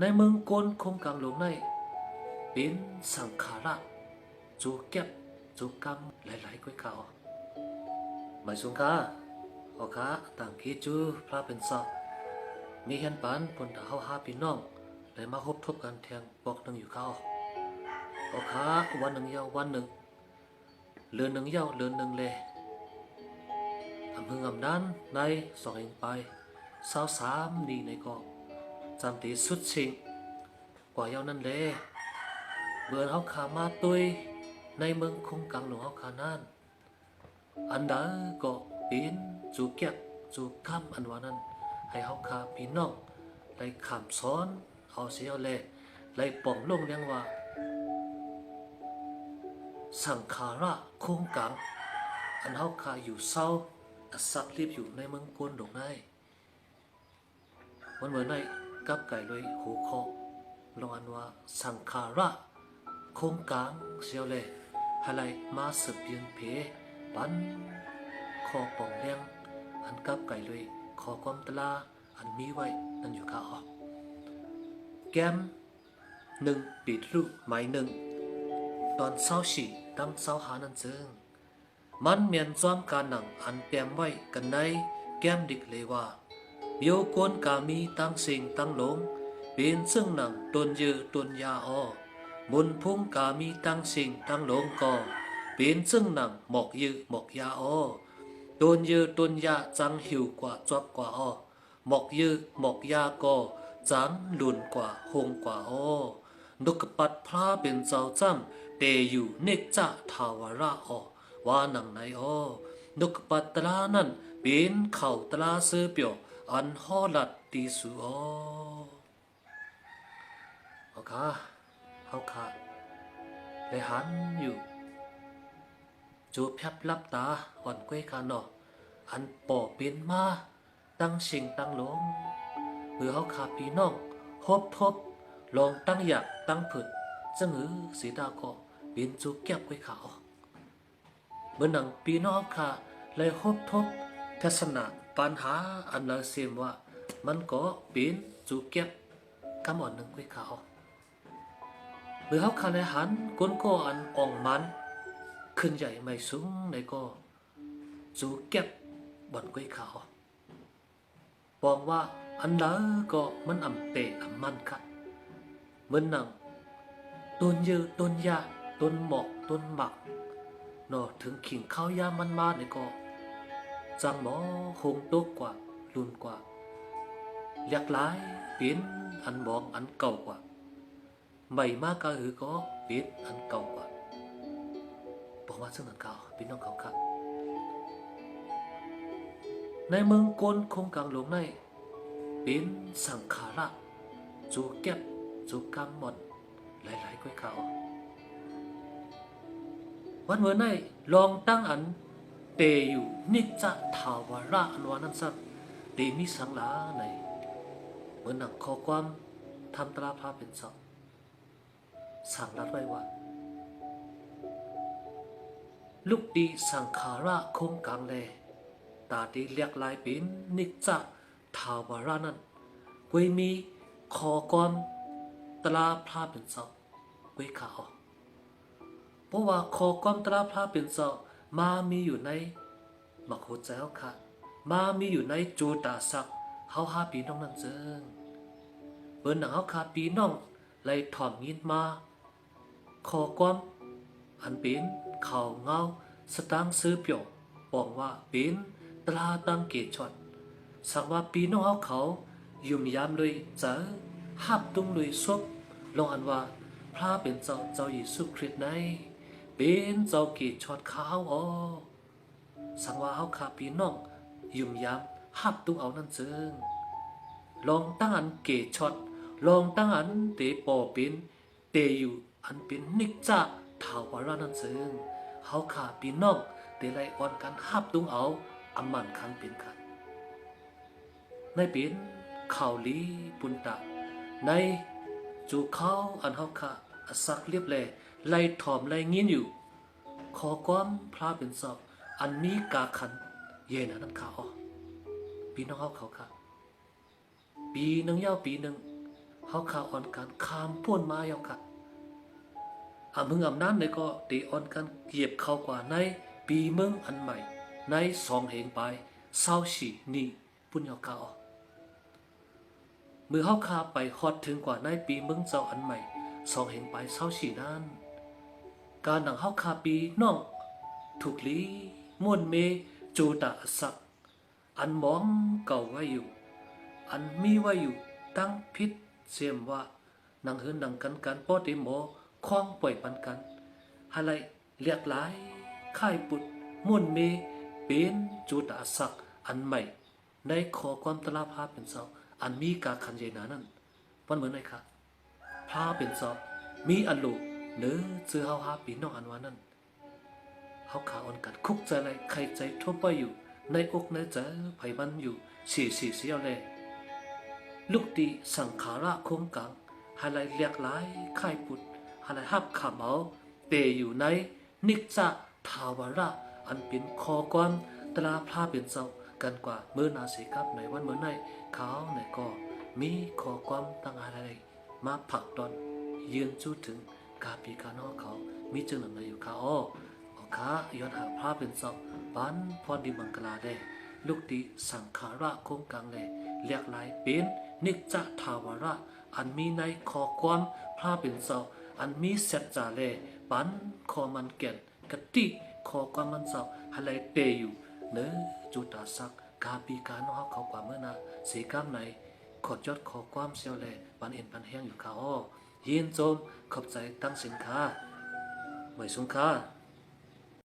ในเมืองกนคงกลางหลวงในเป็นสังขาระจูเก็บจูกรรมหลายๆก้อยเขาหมายสุงกาโอคาต่างคิดจูพระเป็นสอบมีเห็นปันปนตาเฮาหาพี่น้องเลยมาพบทบกันแทงบอกหนึ่งอยู่เขาโอคาวันหนึ่งยาววันหนึ่งเรือนหนึ่งยาวเรือนหนึ่งเลยอำเภออำนั้นในสองเองไป23นี่ในก็จำตีสุดชิงกว่ายาวนั่นเลยเบื่อเขาขามาตุยในเมืองคงกังหลวงเขาขานั่นอันใดก็เป็นจูเก็บจูคำอันว่านั้นให้เขาขาพี่น้องไล่ขามซ้อนเอาเสียเลยไล่ป่องลงเรียงว่าสังขาระคงกังอันเขาขาอยู่เศร้าสักรีบอยู่ในเมืองกวนดอกไนวันเมื่อไนกับไก่เลยหูคอลงอันว่าสังขาระคงกังเสียวเลยให้ไล่มาสืบยืนเพปันคอป่องเลี้ยงอันกับไก่เลยขอความตลาอันมีไว้นั่นอยู่ข้าออกแก้มหนึ่งปิดรูหมายหนึ่งตอนเศร้าฉีตั้งเศร้าหานั่นจึงมันเมียนซ้อมการหนังอันเปียมไว้กันในแก้มดิกเลยว่าเบียวกวนกามีตั้งสิ่งตั้งหลงเป็นซึ่งหนังตนยือตนยาอบุญพุ่งกามีตั้งสิ่งตั้งหลงก็เป็นซึ่งหนังหมอกยือหมอกยาอตนยือตนยาจังหิวกว่าจอบกว่าหมอกยือหมอกยาก็จังหลุนกว่าหงกว่านกปัดพระเป็นเจ้าจ้ำเตอยู่เนกจะทาวระว่าหนังไหนนกปัดตลานั่นเป็นเข่าตลาเสือเปียวอันห่อหลัดตีสูเอาค่ะเลยหันอยู่จูบแพบลับตาอ่อนกวยกันอันป่อเป็นมาตั้งชิงตั้งหลงเมื่อเขาขาพี่น้องทบลองตั้งอยากตั้งผึดจะหือสีดาก็เป็นจูแก็บกวยขาวเมื่อหนังพี่น้องค่ะเลยทบทัศนะปัญหาอันละเสียมว่ามันก็เป็นจูเก็บกำอ่อนหนึ่งกวยขาวเมื่อเขาขาเลยหันก้นก็อันอ่องมันขึ้นใหญ่ไม่สูงในก็จูเก็บบอนกวยขาวบอกว่าอันละก็มันอ่ำเตะอ่ำมันค่ะเหมือนหนังต้นยือต้นยาต้นหมอกต้นหมักถึงขิงข้าวยามันมาในก็จังหมอคงโตกว่าลุนกว่าหลากหลายเป็นอันมองอันเก่ากว่าใหม่มากก็คือก็เป็นอันเก่ากว่าบอกว่าซึ่งนั้นเก่าเป็นน้องเขาครับในเมืองกนคงกลางหลวงในเป็นสังขาระจูเก็บจูกำหมดหลายๆก้อยเขาวันเมื่อไนลองตั้งอันเตอยู่นิจจะทาวาระอันวานั้นสักเตมีสังลาในเหมือนหนังข้อความทำตราพระเป็นสอบสั่งรัดไว้ว่าลูกดีสังขาระคงกลางแลตาดีเรียกลายเป็นนิจจะทาวาระนั้นกวยมีขอความตราพระเป็นสอบกวยขาวเพราะว่าขอความตราพระเป็นสอบมามีอยู่ในมักโหเจ้าค่ะมามีอยู่ในจูตาศักเฮาหาปีน้องนั่นเจิงเปิ้นหนังเฮาคาปีน้องไล่ถ่อมยินมาขอความอันเป็นข่าวเงาสตางค์ซื้อเปียวบอกว่าเป็นตลาตั้งเกตช็อตสักว่าปีน้องเฮาเขายุ่มยามเลยเจอหับตุงเลยซบลองอันว่าพระเป็นเจ้าเยซูคริสต์ในเป็นเจ้าเกตช็อตขาวสังว่าเฮาขาพี่น้องยุ่มยามหับตุงเอานั่นเจิงลองตั้งอันเกตช็อตลองตั้งอันเตปอเป็นเตอยู่อันเป็นนิจจะทาวาระนั่นเจิงเฮาขาพี่น้องเตไลอ่อนกันหับตุงเอาอำมันคันเป็นคันในเป็นข่าวลีปุนตะในจูเขาอันเฮาขาสักเรียบแลไล่ถ่อมไล่งินอยู่ขอความพระเป็นสอบอันมีกาขันเย็นนั่นข่าวพี่น้องเขาค่ะปีหนึ่งยาวปีหนึ่ง เขาขาอ่อนการคามพ่นมาเอาค่ะมึงนั้นในก็ตีอ่อนกันเกียบเข้ากว่าในปีเมืองอันใหม่ในสองเหงไปเศร้าฉีนี่ปุ่นยาค่ะมือเขาคาไปฮอดถึงกว่าในปีเมืองเจ้าอันใหม่สองเหงไปเศร้าฉีนั้นการหนังเขาคาปีน้องถูกลีม่วนเมจูตะสักอันมองเก่าไว้อยู่อันมีไว้อยู่ตั้งพิษเสียมว่านังเหินนังกันป้อติโมคล้องปล่อยปันกันอะไรเรียกหลายค่ายปุดม่วนเมเป็นจูตะสักอันใหม่ในขอความตลาภาพเป็นเสาอันมีกาคันเยนานั้นวันเหมือนไงครับพาเป็นเสามีอันลูเนื้อเจือเฮาหาปีน้องอันวานั้นเขาขาอ่อนกัดคุกใจอะไรใครใจทั่วไปอยู่ในอกในใจไผมันอยู่สี่เสียวเลยลูกตีสังขาระคงกังอะไรเรียกหลายค่ายปุดอะไรฮับขำเอาเตอยู่ในนิจจทาวระอันเป็นคอความตราพาเป็นเจ้ากันกว่าเมื่อนาสิกับในวันเมื่อในเขาในก็มีคอความตั้งอะไรมาผักตอนยืนจูดถึงกาปีกานอเขามีจึงหนึ่งในอยู่เขาขาย้อนหาพระเป็นเจ้าปันพอดีมังกลาได้ลูกตีสังขาระคงกังเลยเรียกหลายเป็นนิจจทาวระอันมีในคอความพระเป็นเจ้าอันมีเสจจาเลปันคอมันเก่นกติคอความมันเจ้าอะไรเตอยู่เนื้อจุตาสักกาปีกานอเขากว่าเมื่อนาสีกามไหนขอจดขอความเสียวเลยปันเอ็นปันแห้งอยู่เขายินโจมขอบใจตั้งสินค้าไม่สงค่า